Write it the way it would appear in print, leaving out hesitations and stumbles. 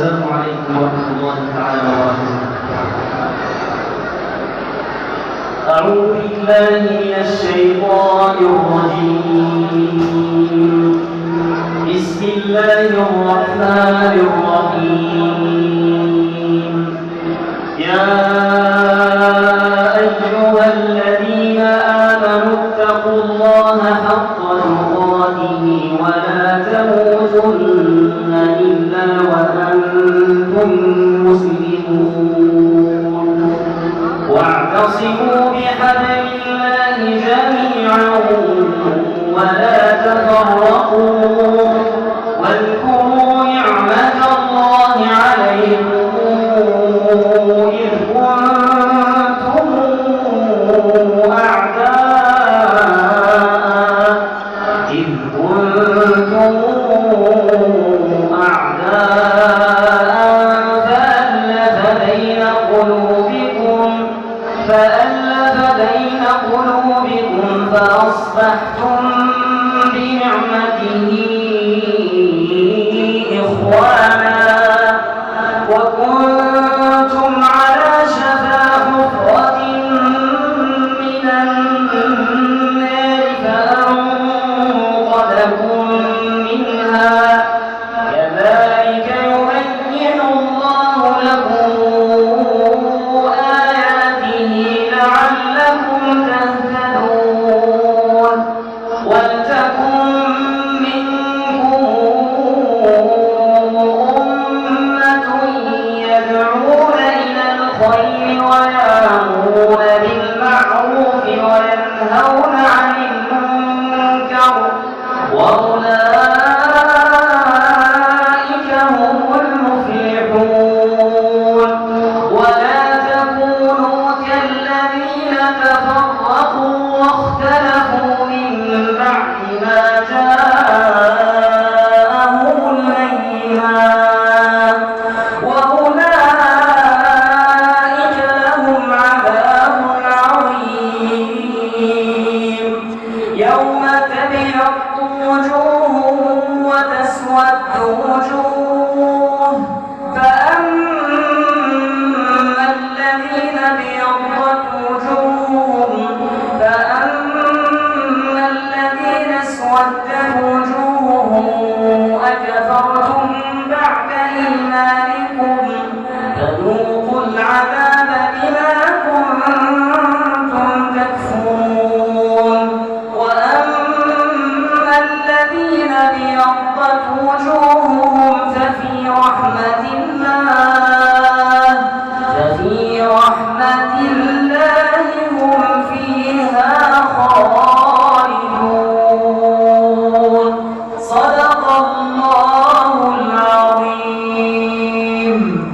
والسلام عليكم ورحمة الله تعالى وبركاته. أعوذ بالله من الشيطان الرجيم. بسم الله الرحمن الرحيم. يا أيها الذين آمنوا اتقوا الله حق تقاته ولا تموتن إلا وأنتم مسلمون واعتصموا بحبل الله جميعا ولا تفرقوا واذكروا نعمة الله عليكم إذ كنتم فألف بين قلوبكم فأصبحتم بنعمته إخوانا وكنتم على شفا حفرة من النار فأنقذكم منها كذلك يبين الله لكم لعلكم تهتدون ولتكن منكم أمة يدعون إلى الخير ويأمرون بالمعروف وينهون عن المنكر وأولئك هم المفلحون ولا تكونوا كالذين تفرقوا واختلفوا من بعد ما جاءهم البينات وأولئك لهم عذاب عظيم يوم تبيض وجوه وتسود وجوه